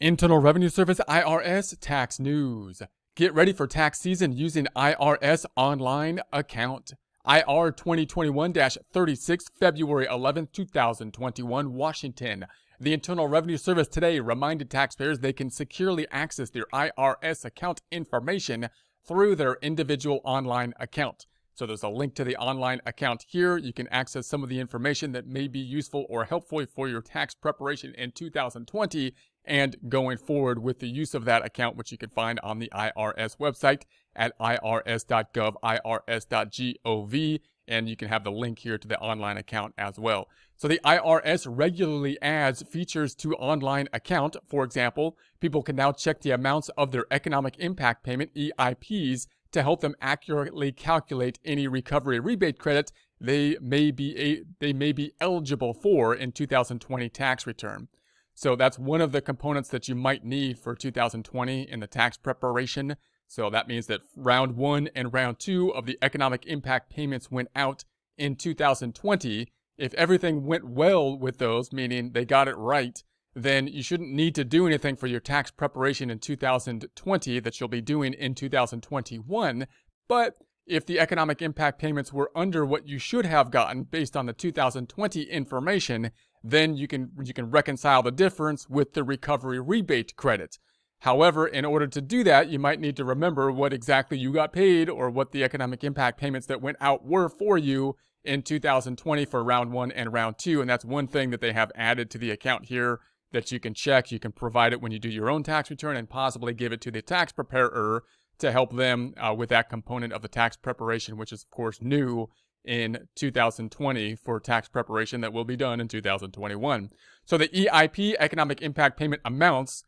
Internal Revenue Service IRS tax news. Get ready for tax season using IRS Online Account. IR 2021-36, February 11, 2021, Washington. The Internal Revenue Service today reminded taxpayers they can securely access their IRS account information through their individual online account. So there's a link to the online account here. You can access some of the information that may be useful or helpful for your tax preparation in 2020 and going forward with the use of that account, which you can find on the IRS website at irs.gov, irs.gov, and you can have the link here to the online account as well. So the IRS regularly adds features to online account. For example, people can now check the amounts of their economic impact payment, EIPs, to help them accurately calculate any recovery rebate credit they may be eligible for in 2020 tax return. So that's one of the components that you might need for 2020 in the tax preparation. So that means that round 1 and round 2 of the economic impact payments went out in 2020. If everything went well with those, meaning they got it right, then you shouldn't need to do anything for your tax preparation in 2020 that you'll be doing in 2021. But if the economic impact payments were under what you should have gotten based on the 2020 information, then you can reconcile the difference with the recovery rebate credit. However, in order to do that, you might need to remember what exactly you got paid or what the economic impact payments that went out were for you in 2020 for round 1 and round 2. And that's one thing that they have added to the account here that you can check. You can provide it when you do your own tax return and possibly give it to the tax preparer to help them with that component of the tax preparation, which is, of course, new in 2020 for tax preparation that will be done in 2021. So the EIP, Economic Impact Payment Amounts,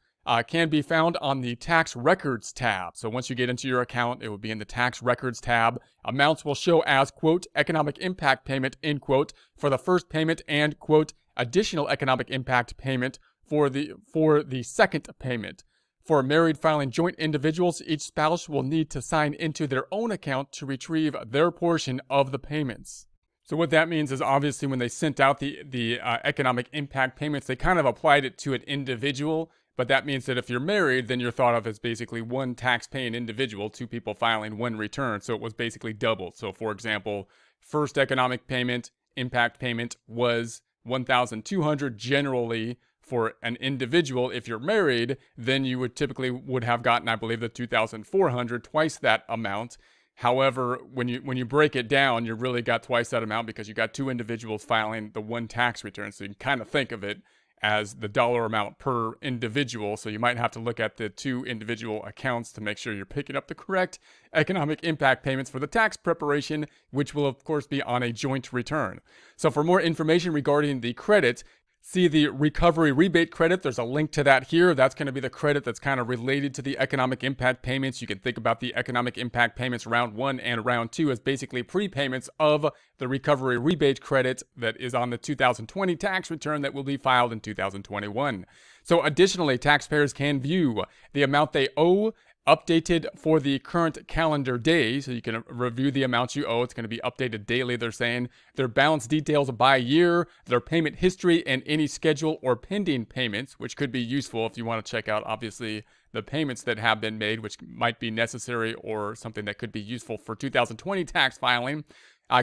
can be found on the Tax Records tab. So once you get into your account, it will be in the Tax Records tab. Amounts will show as, quote, economic impact payment, end quote, for the first payment and, quote, additional economic impact payment for the second payment. For married filing joint individuals, each spouse will need to sign into their own account to retrieve their portion of the payments. So what that means is obviously when they sent out the economic impact payments, they kind of applied it to an individual. But that means that if you're married, then you're thought of as basically one tax-paying individual, 2 people filing one return. So it was basically doubled. So for example, first economic payment, impact payment was $1,200 generally for an individual. If you're married, then you would have gotten, I believe, the $2,400, twice that amount. However, when you break it down, you really got twice that amount because you got 2 individuals filing the one tax return. So you can kind of think of it as the dollar amount per individual. So you might have to look at the 2 individual accounts to make sure you're picking up the correct economic impact payments for the tax preparation, which will of course be on a joint return. So for more information regarding the credit, see the Recovery Rebate Credit. There's a link to that here. That's going to be the credit that's kind of related to the economic impact payments. You can think about the economic impact payments round 1 and round 2 as basically prepayments of the Recovery Rebate Credit that is on the 2020 tax return that will be filed in 2021. So additionally, taxpayers can view the amount they owe updated for the current calendar day. So you can review the amounts you owe. It's going to be updated daily, they're saying. Their balance details by year, their payment history, and any schedule or pending payments, which could be useful if you want to check out, obviously, the payments that have been made, which might be necessary or something that could be useful for 2020 tax filing.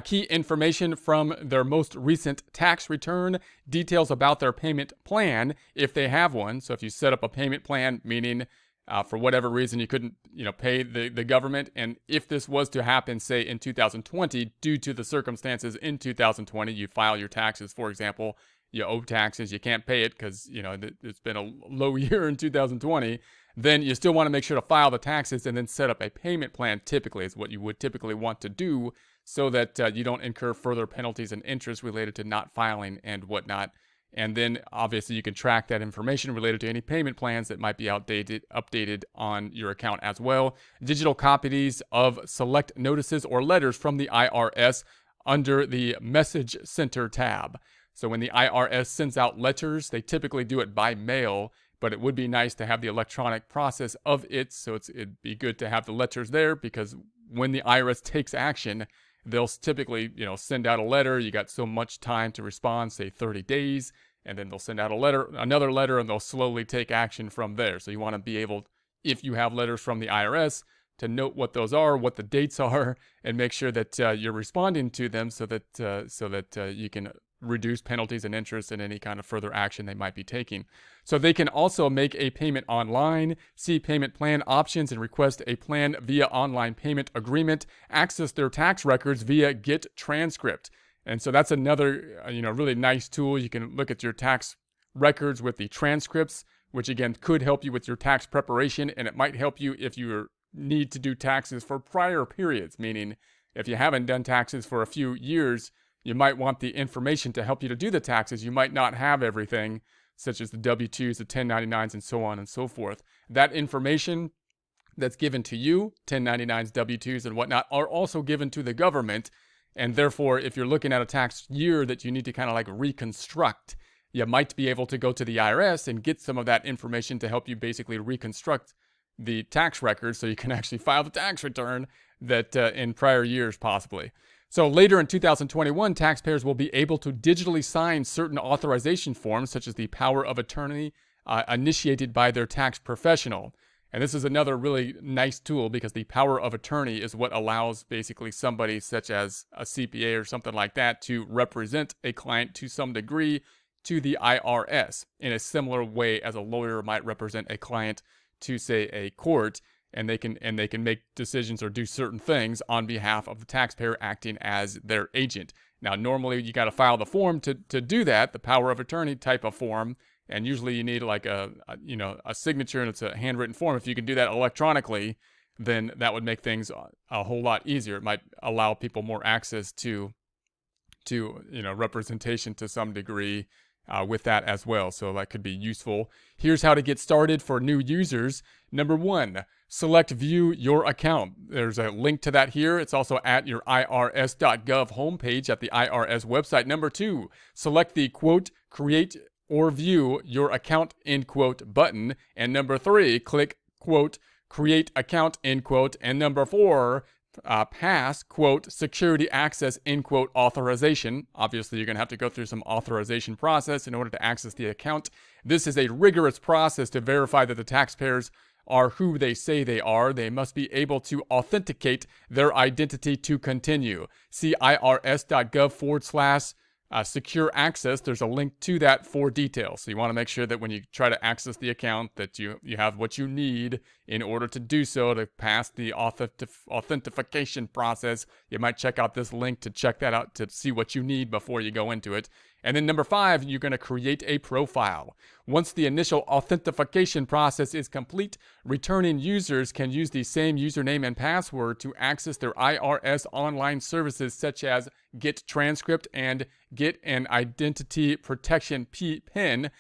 Key information from their most recent tax return, details about their payment plan, if they have one. So if you set up a payment plan, meaning for whatever reason you couldn't pay the government, and if this was to happen, say in 2020, due to the circumstances in 2020, you file your taxes, for example, you owe taxes, you can't pay it because it's been a low year in 2020, then you still want to make sure to file the taxes and then set up a payment plan. Typically is what you would typically want to do, so that you don't incur further penalties and interest related to not filing and whatnot. And then obviously you can track that information related to any payment plans that might be updated on your account as well. Digital copies of select notices or letters from the IRS under the Message Center tab. So when the IRS sends out letters, they typically do it by mail, but it would be nice to have the electronic process of it. So it'd be good to have the letters there, because when the IRS takes action, they'll typically, send out a letter. You got so much time to respond, say 30 days. and then they'll send out another letter, and they'll slowly take action from there. So you want to be able, if you have letters from the IRS, to note what those are, what the dates are, and make sure that you're responding to them so that you can reduce penalties and interest and any kind of further action they might be taking. So they can also make a payment online, see payment plan options, and request a plan via online payment agreement, access their tax records via Get Transcript. And so that's another really nice tool. You can look at your tax records with the transcripts, which again could help you with your tax preparation, and it might help you if you need to do taxes for prior periods, meaning if you haven't done taxes for a few years, you might want the information to help you to do the taxes. You might not have everything, such as the W-2s, the 1099s, and so on and so forth. That information that's given to you, 1099s, W-2s, and whatnot, are also given to the government. And therefore, if you're looking at a tax year that you need to kind of like reconstruct, you might be able to go to the IRS and get some of that information to help you basically reconstruct the tax records so you can actually file the tax return that in prior years possibly. So later in 2021, taxpayers will be able to digitally sign certain authorization forms, such as the power of attorney initiated by their tax professional. And this is another really nice tool because the power of attorney is what allows basically somebody such as a CPA or something like that to represent a client to some degree to the IRS in a similar way as a lawyer might represent a client to, say, a court. And they can make decisions or do certain things on behalf of the taxpayer acting as their agent. Now, normally you got to file the form to do that, the power of attorney type of form, and usually you need like a signature, and it's a handwritten form. If you can do that electronically, then that would make things a whole lot easier. It might allow people more access to representation to some degree. With that as well, so that could be useful. Here's how to get started for new users. Number 1, select View Your Account. There's a link to that here. It's also at your irs.gov homepage at the IRS website. Number 2, select the quote, Create or View Your Account, end quote, button. And number 3, click quote, Create Account, end quote. And number 4, pass, quote, security access, end quote, authorization. Obviously, you're going to have to go through some authorization process in order to access the account. This is a rigorous process to verify that the taxpayers are who they say they are. They must be able to authenticate their identity to continue. See irs.gov/secure access. There's a link to that for details. So you want to make sure that when you try to access the account that you have what you need in order to do so to pass the authentication process. You might check out this link to check that out to see what you need before you go into it. And then number 5, you're going to create a profile. Once the initial authentication process is complete, returning users can use the same username and password to access their IRS online services such as Get Transcript and Get an Identity Protection PIN,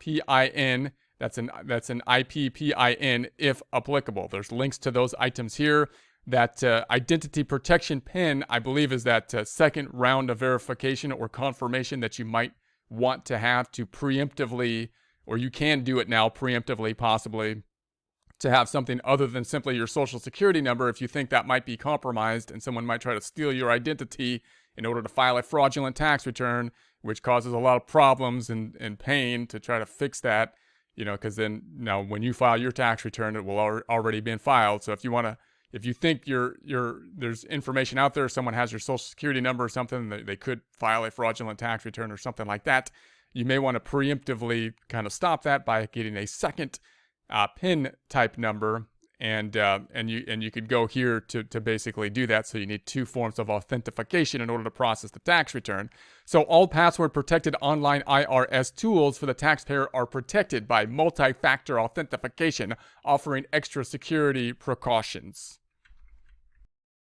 PIN. That's an IP PIN if applicable. There's links to those items here. That identity protection PIN, I believe, is that second round of verification or confirmation that you might want to have to preemptively, or you can do it now preemptively possibly, to have something other than simply your social security number if you think that might be compromised and someone might try to steal your identity in order to file a fraudulent tax return, which causes a lot of problems and pain to try to fix that, because then now when you file your tax return, it will already been filed. So if you think there's information out there, someone has your social security number or something, they could file a fraudulent tax return or something like that, you may want to preemptively kind of stop that by getting a second PIN type number, and you could go here to basically do that. So you need 2 forms of authentication in order to process the tax return. So all password protected online IRS tools for the taxpayer are protected by multi-factor authentication, offering extra security precautions.